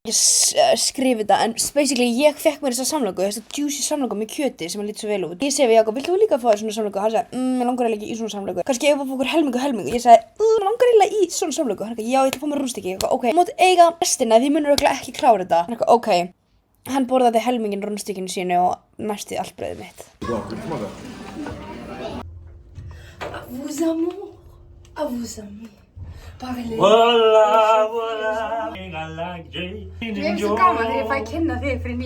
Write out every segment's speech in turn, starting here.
Ég skrif þetta, en basically ég fekk mér þessa samloku, þessa juicy samloku með kjöti sem lít svo vel út. Ég segi við Jakob, vilt þú líka fá þér svona samloku? Hann sagði, mér langar eiginlega ekki í svona samloku. Kannski ég var fókur helmingu. Ég sagði, mér langar eiginlega í svona samloku. Hann sagði, já, ég ætla að fá mér rúnstykki. Ég sagði, ok, þú mátt eiga restina, því munur örugglega ekki klára þetta. Hann sagði, ok. Hann borðaði helminginn rúnstykkinu sínu og næsti allt brauðið mitt. Mér finnst svo gaman þegar ég fæ kynna þig fyrir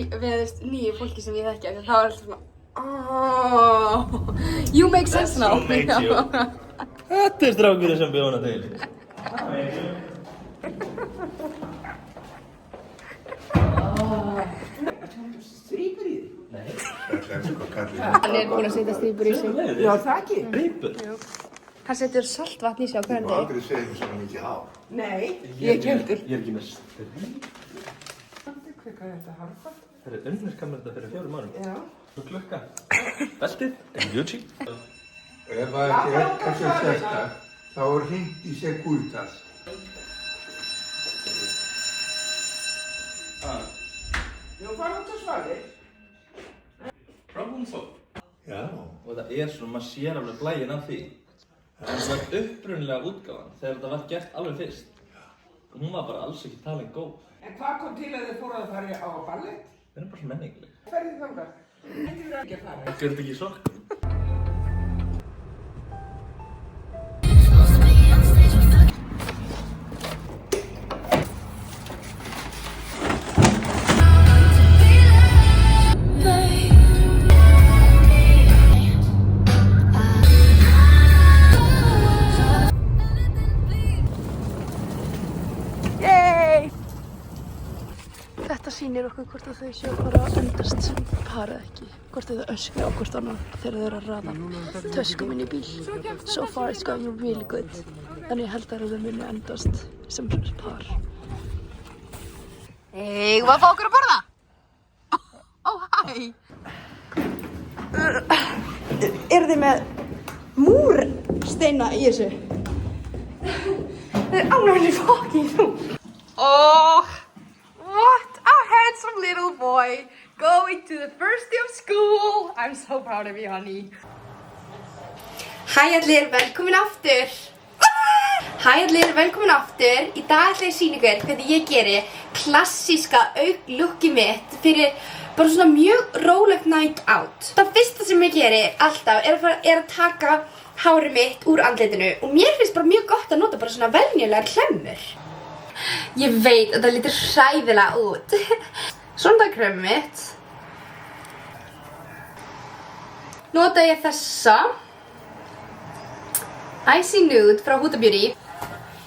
nýju fólki sem ég þekki. Þá er alltaf svona, you make sense now. Þetta er strákurinn sem bjóð hana til. Strípur í því? Nei. Hann er búinn að setja strípur í sig. Já, það ekki. Strípur? Hann setur saltvatn í sig á hverjum degi. Þú aldrei segir mér svona mikið á. Nei, ég kemdur. Ég er ekki með stríp. Hvað er þetta harfa? Það er unnirkamur þetta fyrir 4 mánuðum. Já. Svo klukka. Beltið, Gucci. Ef það ekki er þessu sérsta, þá er hringt í Securitas. Þú fara út á svalir? Problem solved. Já. Og það er svona, maður sér alveg blæinn af því. Það var upprunnilega útgáfan þegar þetta var gert alveg fyrst. Og hún var bara alls ekki talin góð. En hvað kom til að þið fóruð að fara á ballett? Það er bara svo menningileg. Ferðið þangað? Þetta er ekki að fara. Gerðu þetta ekki í sokkum? Þetta sýnir okkur hvort að þau séu bara að endast sem par eða ekki. Hvort þau öskra á hvort annan þegar þau eru að raða töskum inn í bíl. So far it's going really good. Þannig ég held að þau muni endast sem par. Eigum við að fá okkur að borða? Hæ! Eru þið með múrsteina í þessu? Það er alveg fucking þú. What a handsome little boy going to the first day of school. I'm so proud of you, honey. Hæ allir, velkomin aftur. Hæ allir, velkomin aftur. Í dag ætla ég að sýna ykkur hvernig ég geri klassíska auglookið mitt fyrir bara svona mjög rólegt night out. Það fyrsta sem ég geri alltaf er að taka hárið mitt úr andlitinu og mér finnst bara mjög gott að nota bara svona venjulegar klemmur. Ég veit að það lítur hræðilega út. Svona er kremið mitt. Nota ég þessa Icy Nude frá Huda Beauty.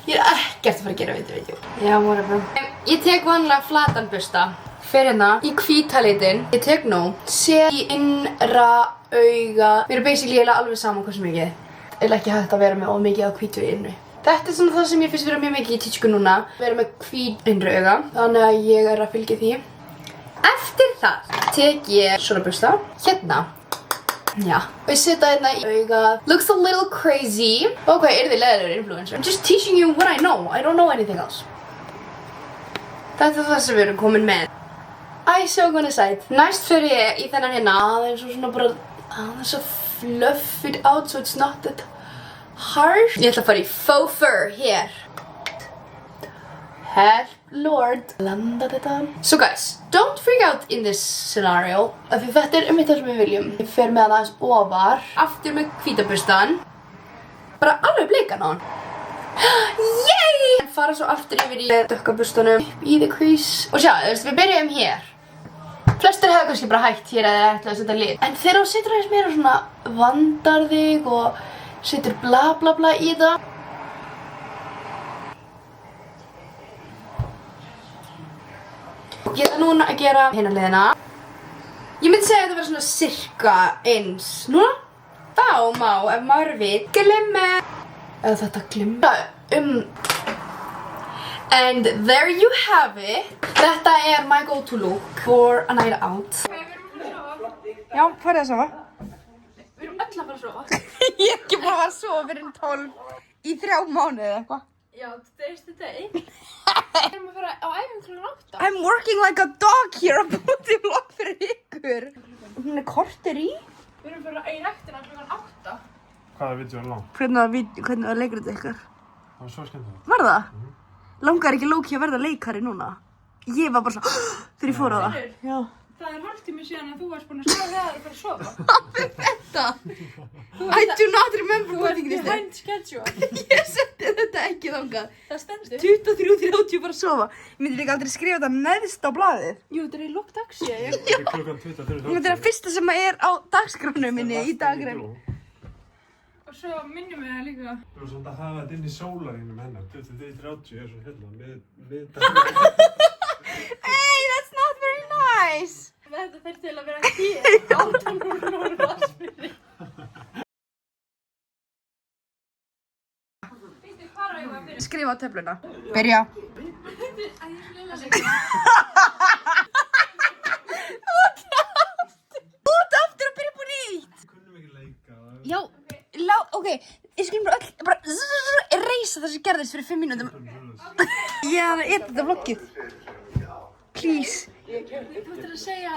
Ég er ekkert að fara að gera vídeó. Já, whatever. Ég tek vanlega flatan bursta. Fer hérna í hvíta litinn. Ég tek nú. Set í innra auga. Mér er basically alveg saman hversu mikið. Ég er ekki hægt að vera með of mikið á hvítu í innri. Þetta er svona það sem ég finnst vera mjög mikið í tísku núna. Vera með hvít innri auga. Þannig að ég er að fylgja því. Eftir það tek ég svona bursta. Hérna. Já. Og ég setja hérna í augað. Looks a little crazy. Ok, þið leiðilegur influencer. I'm just teaching you what I know. I don't know anything else. Þetta er það sem við erum komin með. Æ, so gonna side. Næst fyrir ég í þennan hérna. Aðeins og svona bara aðeins að fluff it out so it's not that harsh. Ég ætla að fara í faux fur hér. Help Lord. Landa þetta. So guys, don't freak out in this scenario. Af því þetta er það sem við viljum. Ég fer með hann aðeins ofar. Aftur með hvítaburstan. Bara alveg blikan á hann. Yay! En fara svo aftur yfir í dökka burstanum. Í the crease. Og sjá, við byrjum hér. Flestir hefur kannski bara hægt hér eða ætla að setja lit. En þegar þú setur aðeins meira svona vandar þig og setur bla bla bla í það. Ég ætla núna að gera hina hliðina. Ég myndi segja að þetta verður svona cirka eins. Núna? Þá má, ef maður vill, glimma. Eða þetta glimma. And there you have it. Þetta er my go-to look for a night out. Já, farið að sofa. Við erum öll að fara að sofa. Ég er ekki búin að sofa fyrir 12 í 3 mánuði eða eitthvað. Já, today's the day. Við erum að fara á æfingu klukkan 8. I'm working like a dog here að búið til vlogg fyrir ykkur. Hún er korter í. Við erum að fara í ræktina klukkan 8. Hvaða vídeo er langt? Hvernig var leikur þetta ykkur? Það var svo skemmtilegt. Var það? Langar ekki Loki að verða leikari núna? Ég var bara svona þegar ég fór á það. Já. Það er hálftími síðan að þú varst búin að sofa þegar þú fyrir að sofa. Þetta? I do not remember putting this there. Behind schedule. Ég setti þetta ekki þangað. Það stendur. 23:30 bara að sofa. Ég myndi líka aldrei skrifa þetta neðst á blaðið. Jú, þetta er í lok dags ég. Þetta er klukkan 23:30. Þetta er það fyrsta sem er á dagskránni minni í dagræn. Og svo minnum við það líka. Við erum svona að hafa þetta inn í sólarínum hennar. 23:30 er svo hérna við Hey, that's not very nice. Þetta fer til að vera hér. 18:00 vassmýri. Veistu hvað er ég að byrja? Skrifa á töfluna. Byrja. Út aftur og byrja upp á nýtt. Kunnum ekki leika. Já, ok, ég skulum bara öll, bara reysa það sem gerðist fyrir 5 mínútum. Ég er þetta vloggið. Please. Þú ættir að segja